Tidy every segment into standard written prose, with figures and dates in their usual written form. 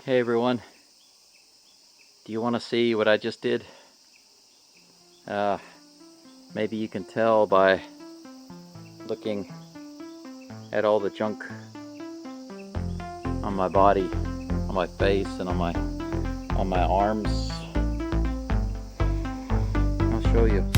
Hey everyone, do you want to see what I just did? Maybe you can tell by looking at all the junk on my body, on my face, and on my arms. I'll show you.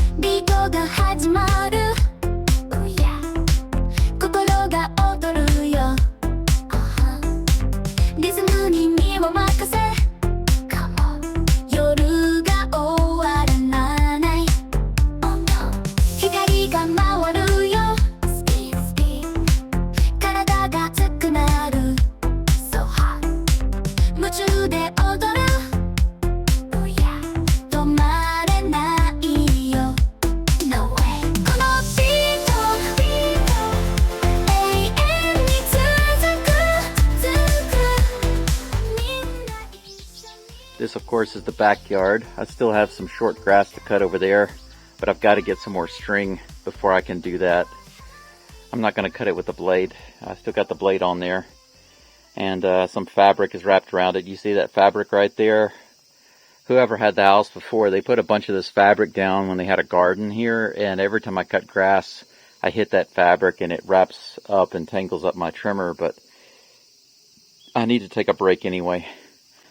This, of course, is the backyard. I still have some short grass to cut over there, but I've got to get some more string before I can do that. I'm not going to cut it with the blade. I still got the blade on there. And some fabric is wrapped around it. You see that fabric right there? Whoever had the house before, they put a bunch of this fabric down when they had a garden here, and every time I cut grass, I hit that fabric and it wraps up and tangles up my trimmer, but I need to take a break anyway.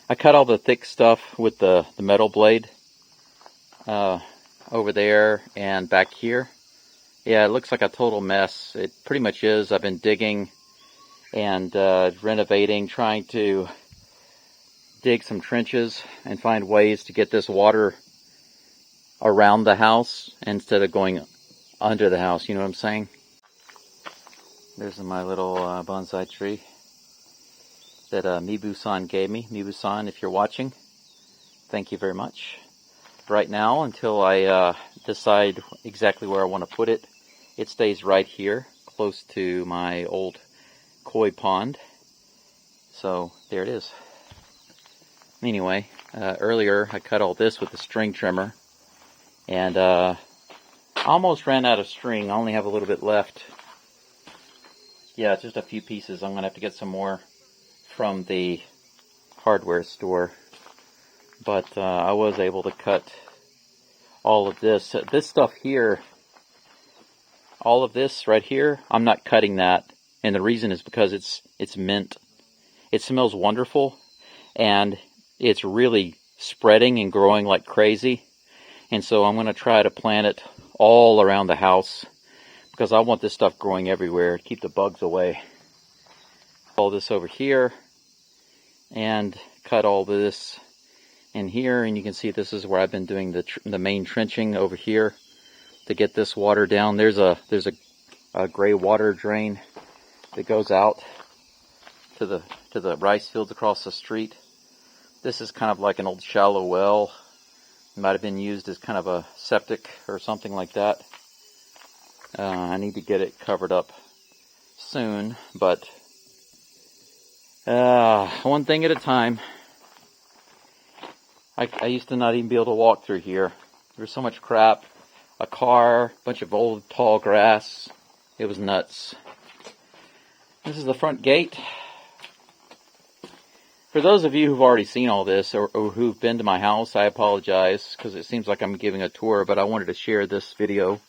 I cut all the thick stuff with the metal blade over there and back here. Yeah, it looks like a total mess. It pretty much is. I've been digging and renovating, trying to dig some trenches and find ways to get this water around the house instead of going under the house, you know what I'm saying? There's my little bonsai tree that Mibu-san gave me. Mibu-san, if you're watching, thank you very much. Right now, until I decide exactly where I want to put it, it stays right here, close to my old koi pond. So, there it is. Anyway, earlier I cut all this with the string trimmer, and almost ran out of string. I only have a little bit left. Yeah, it's just a few pieces. I'm going to have to get some more from the hardware store, but I was able to cut all of this. This stuff here, all of this right here, I'm not cutting that, and the reason is because it's mint. It smells wonderful, and it's really spreading and growing like crazy, and so I'm going to try to plant it all around the house because I want this stuff growing everywhere to keep the bugs away. All this over here, and cut all this in here, and you can see this is where I've been doing the main trenching over here to get this water down. There's a gray water drain that goes out to the rice fields across the street. This is kind of like an old shallow well. It might have been used as kind of a septic or something like that. I need to get it covered up soon, but one thing at a time. I used to not even be able to walk through here. There was so much crap. A car, a bunch of old tall grass. It was nuts. This is the front gate. For those of you who've already seen all this or who've been to my house, I apologize because it seems like I'm giving a tour, but I wanted to share this video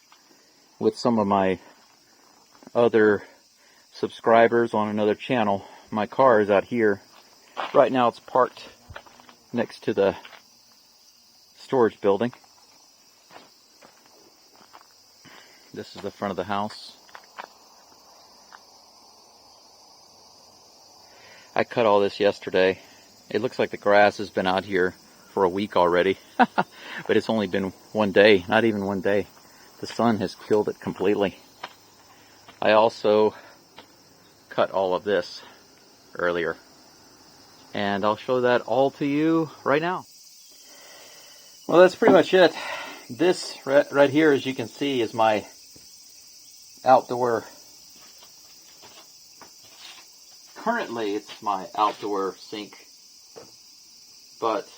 with some of my other subscribers on another channel. My car is out here. Right now it's parked next to the storage building. This is the front of the house. I cut all this yesterday. It looks like the grass has been out here for a week already. But it's only been one day, not even one day. The sun has killed it completely. I also cut all of this earlier, and I'll show that all to you right now. Well, that's pretty much it. This right here, as you can see, is my outdoor, currently it's my outdoor sink, but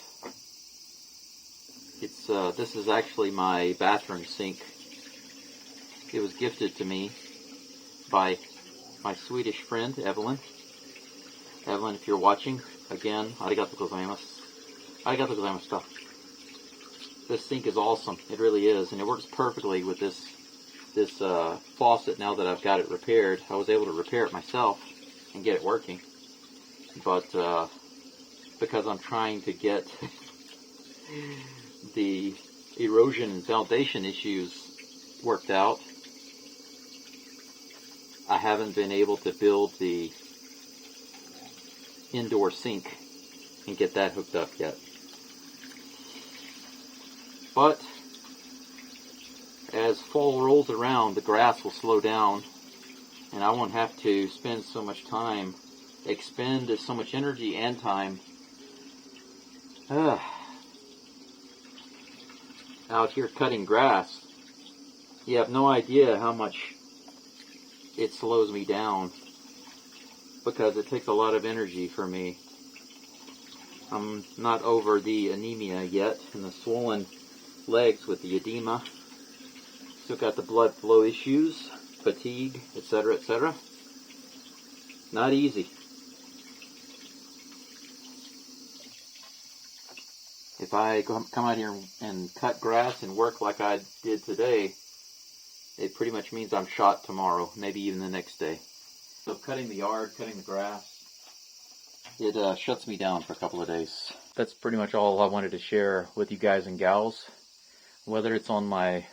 it's this is actually my bathroom sink. It was gifted to me by my Swedish friend, Evelyn. Evelyn, if you're watching, Again, arigatou gozaimasu. Arigatou gozaimashita. This sink is awesome. It really is, and it works perfectly with this faucet. Now that I've got it repaired, I was able to repair it myself and get it working. But because I'm trying to get the erosion and foundation issues worked out, I haven't been able to build the indoor sink and get that hooked up yet. But as fall rolls around, the grass will slow down, and I won't have to spend so much time, expend so much energy and time out here cutting grass. You have no idea how much it slows me down, because it takes a lot of energy for me. I'm not over the anemia yet and the swollen legs with the edema. Still got the blood flow issues, fatigue, etc., etc. Not easy. If I come out here and cut grass and work like I did today, it pretty much means I'm shot tomorrow, maybe even the next day. So cutting the yard, cutting the grass, it shuts me down for a couple of days. That's pretty much all I wanted to share with you guys and gals. Whether it's on my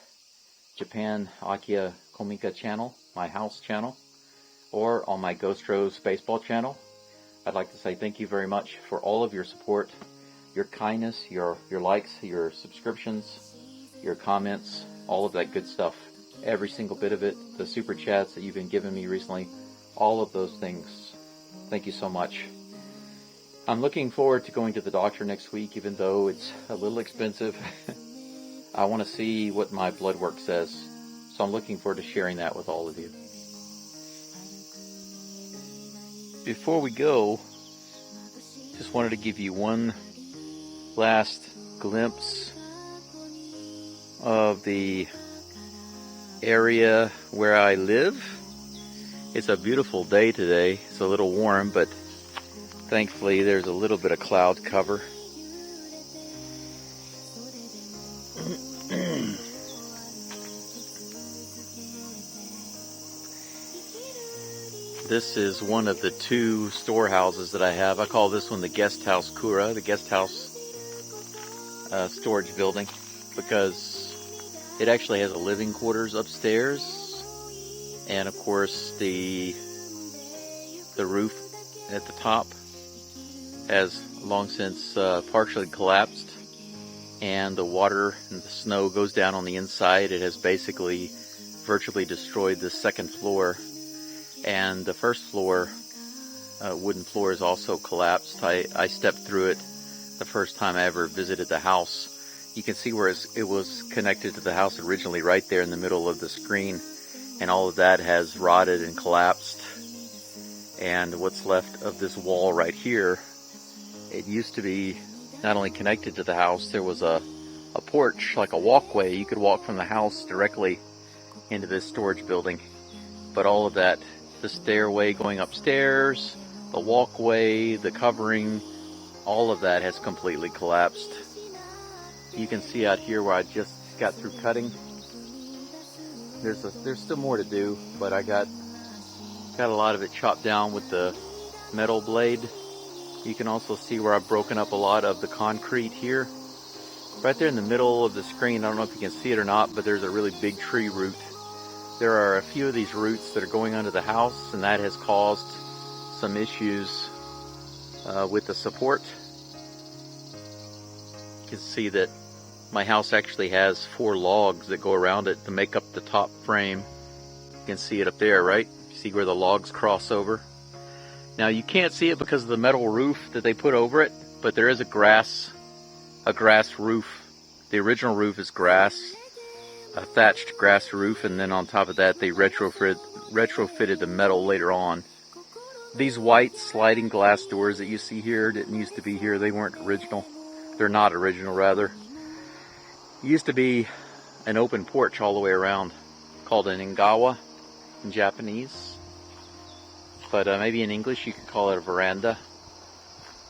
Japan Akia Komika channel, my house channel, or on my Geaux Stros baseball channel, I'd like to say thank you very much for all of your support, your kindness, your likes, your subscriptions, your comments, all of that good stuff. Every single bit of it, the super chats that you've been giving me recently, all of those things. Thank you so much. I'm looking forward to going to the doctor next week, even though it's a little expensive. I want to see what my blood work says, so I'm looking forward to sharing that with all of you. Before we go, just wanted to give you one last glimpse of the area where I live. It's a beautiful day today. It's a little warm, but thankfully there's a little bit of cloud cover. This is one of the two storehouses that I have. I call this one the guest house kura, the guest house storage building, because it actually has a living quarters upstairs, and of course the roof at the top has long since partially collapsed, and the water and the snow goes down on the inside. It has basically virtually destroyed the second floor, and the first floor wooden floor is also collapsed. I stepped through it the first time I ever visited the house. You can see where it was connected to the house originally, right there in the middle of the screen, and all of that has rotted and collapsed. And what's left of this wall right here, it used to be not only connected to the house, there was a porch, like a walkway. You could walk from the house directly into this storage building. But all of that, the stairway going upstairs, the walkway, the covering, all of that has completely collapsed. You can see out here where I just got through cutting. There's still more to do, but I got a lot of it chopped down with the metal blade. You can also see where I've broken up a lot of the concrete here. Right there in the middle of the screen, I don't know if you can see it or not, but there's a really big tree root. There are a few of these roots that are going under the house, and that has caused some issues with the support. You can see that my house actually has 4 logs that go around it to make up the top frame. You can see it up there, right? See where the logs cross over? Now you can't see it because of the metal roof that they put over it, but there is a grass roof. The original roof is grass, a thatched grass roof, and then on top of that they retrofitted the metal later on. These white sliding glass doors that you see here didn't used to be here. They weren't original. They're not original, rather. It used to be an open porch all the way around, called an ingawa in Japanese. But maybe in English you could call it a veranda.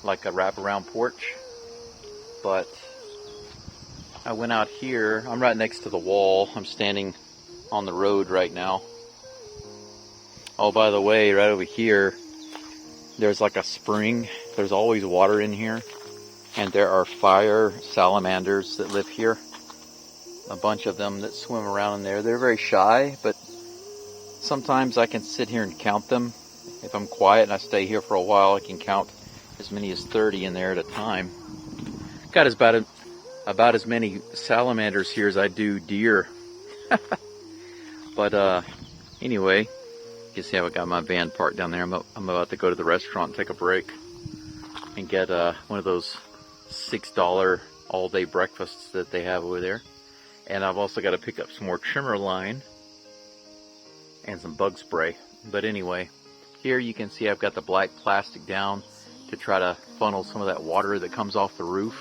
like a wraparound porch. But I went out here. I'm right next to the wall. I'm standing on the road right now. Oh, by the way, right over here, there's like a spring. There's always water in here. And there are fire salamanders that live here. A bunch of them that swim around in there. They're very shy, but sometimes I can sit here and count them. If I'm quiet and I stay here for a while, I can count as many as 30 in there at a time. Got about as many salamanders here as I do deer. But anyway, you can see I've got my van parked down there. I'm about to go to the restaurant and take a break and get one of those $6 all-day breakfasts that they have over there. And I've also got to pick up some more trimmer line and some bug spray. But anyway, here you can see I've got the black plastic down to try to funnel some of that water that comes off the roof.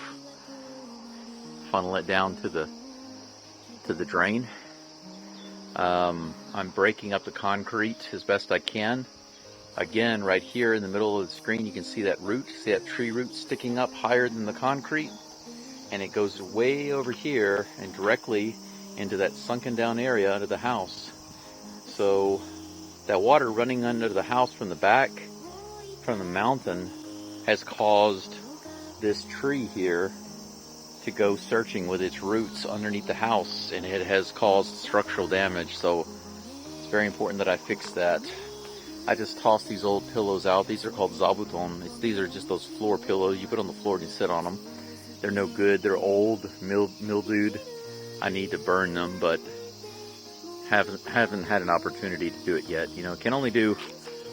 Funnel it down to the drain. I'm breaking up the concrete as best I can. Again, right here in the middle of the screen, you can see that root. See that tree root sticking up higher than the concrete? And it goes way over here and directly into that sunken down area under the house. So that water running under the house from the back, from the mountain, has caused this tree here to go searching with its roots underneath the house, and it has caused structural damage. So it's very important that I fix that. I just tossed these old pillows out. These are called zabuton. These are just those floor pillows you put on the floor and you sit on them. They're no good. They're old, mildewed. I need to burn them, but haven't had an opportunity to do it yet. You know, can only do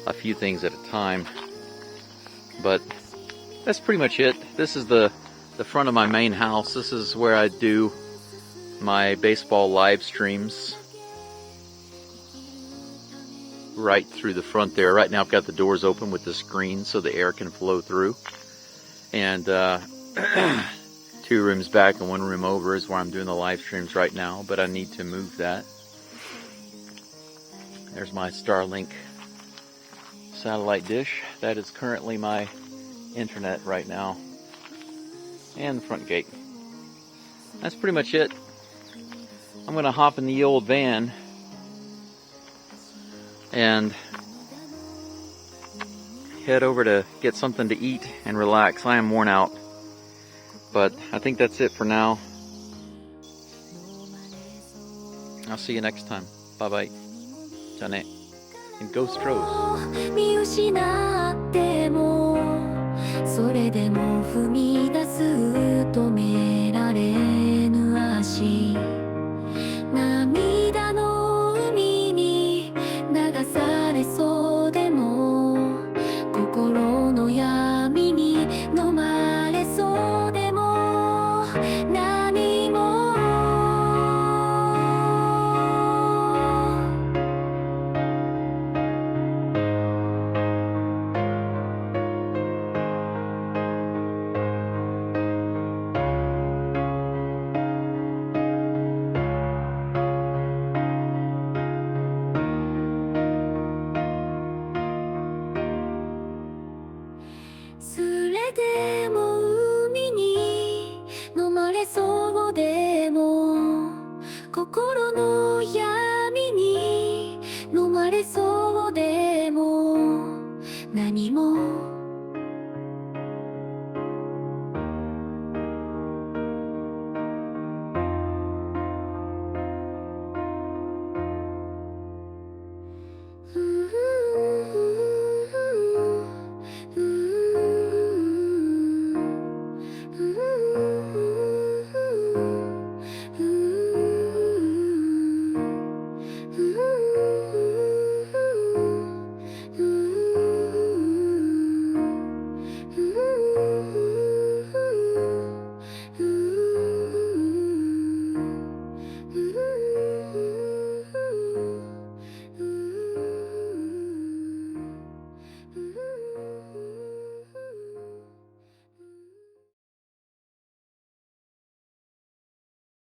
a few things at a time. But that's pretty much it. This is the front of my main house. This is where I do my baseball live streams. Right through the front there. Right now I've got the doors open with the screen so the air can flow through. And 2 rooms back and 1 room over is where I'm doing the live streams right now, but I need to move that. There's my Starlink satellite dish. That is currently my internet right now. And the front gate. That's pretty much it. I'm going to hop in the old van and head over to get something to eat and relax. I am worn out. But I think that's it for now. I'll see you next time. Bye bye. じゃあね。And Geaux Stros. 見失ってもそれでも踏み出す止められぬ足涙の海に流されそうでも心の闇に飲まれそうでも何もそれでも